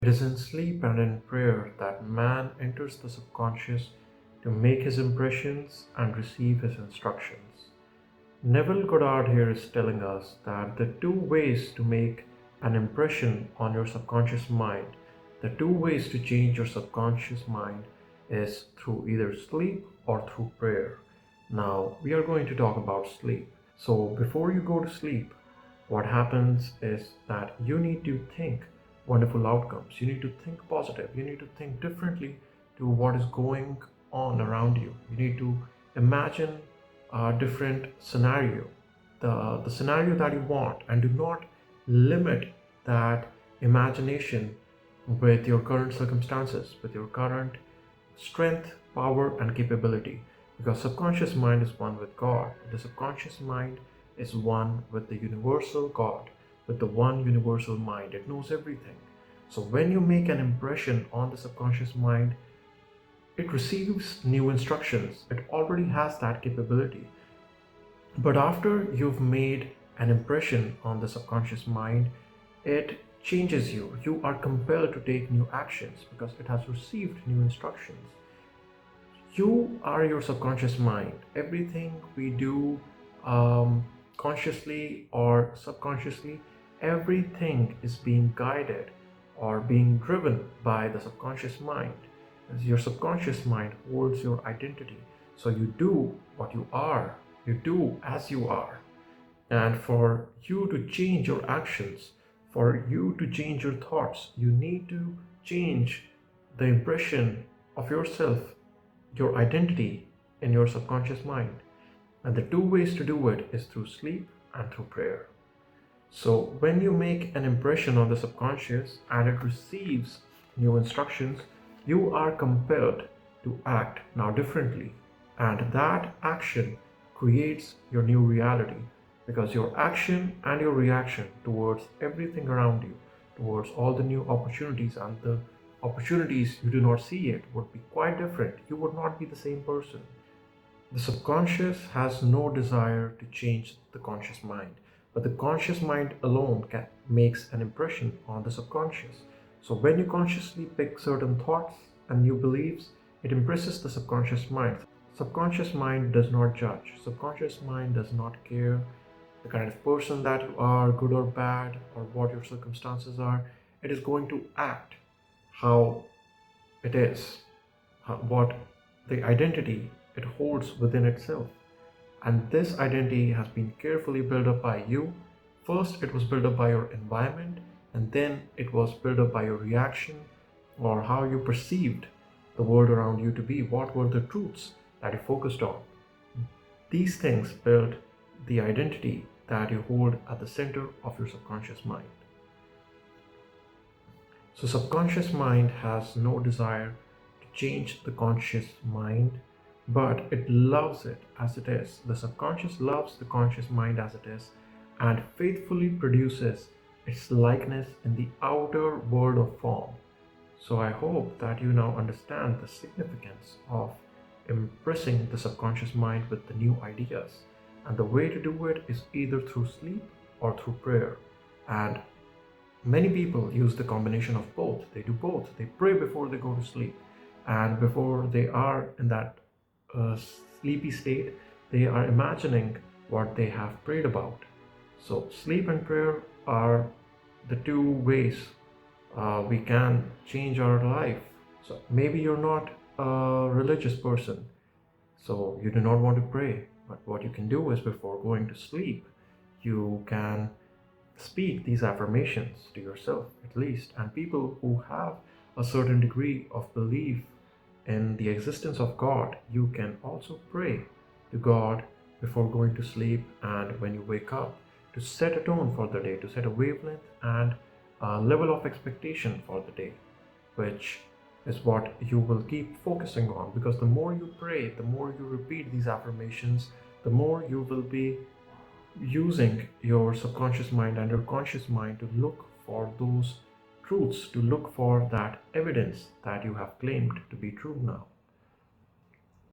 It is in sleep and in prayer that man enters the subconscious to make his impressions and receive his instructions. Neville Goddard here is telling us that the two ways to make an impression on your subconscious mind, the two ways to change your subconscious mind is through either sleep or through prayer. Now, we are going to talk about sleep. So, before you go to sleep, what happens is that you need to think wonderful outcomes. You need to think positive. You need to think differently to what is going on around you. You need to imagine a different scenario, the scenario that you want, and do not limit that imagination with your current circumstances, with your current strength, power, and capability. Because subconscious mind is one with God. The subconscious mind is one with the universal God, with the one universal mind. It knows everything. So when you make an impression on the subconscious mind, it receives new instructions. It already has that capability. But after you've made an impression on the subconscious mind, it changes you. You are compelled to take new actions because it has received new instructions. You are your subconscious mind. Everything we do, consciously or subconsciously, everything is being guided or being driven by the subconscious mind. As your subconscious mind holds your identity. So you do what you are, you do as you are. And for you to change your actions, for you to change your thoughts, you need to change the impression of yourself, your identity in your subconscious mind. And the two ways to do it is through sleep and through prayer. So when you make an impression on the subconscious and it receives new instructions, you are compelled to act now differently. And that action creates your new reality because your action and your reaction towards everything around you, towards all the new opportunities and the opportunities you do not see yet, would be quite different. You would not be the same person. The subconscious has no desire to change the conscious mind, but the conscious mind alone makes an impression on the subconscious. So when you consciously pick certain thoughts and new beliefs, it impresses the subconscious mind. Subconscious mind does not judge. Subconscious mind does not care the kind of person that you are, good or bad, or what your circumstances are. It is going to act how it is, what the identity it holds within itself. And this identity has been carefully built up by you. First, it was built up by your environment, and then it was built up by your reaction or how you perceived the world around you to be. What were the truths that you focused on? These things build the identity that you hold at the center of your subconscious mind. So, subconscious mind has no desire to change the conscious mind, but it loves it as it is. The subconscious loves the conscious mind as it is and faithfully produces its likeness in the outer world of form. So, I hope that you now understand the significance of impressing the subconscious mind with the new ideas. And the way to do it is either through sleep or through prayer. And many people use the combination of both. They do both. They pray before they go to sleep. And before they are in that sleepy state, they are imagining what they have prayed about. So, sleep and prayer are the two ways we can change our life. So, maybe you're not a religious person, so you do not want to pray. But what you can do is before going to sleep, you can speak these affirmations to yourself at least. And people who have a certain degree of belief in the existence of God, you can also pray to God before going to sleep and when you wake up to set a tone for the day, to set a wavelength and a level of expectation for the day, which is what you will keep focusing on. Because the more you pray, the more you repeat these affirmations, the more you will be using your subconscious mind and your conscious mind to look for those truths, to look for that evidence that you have claimed to be true now.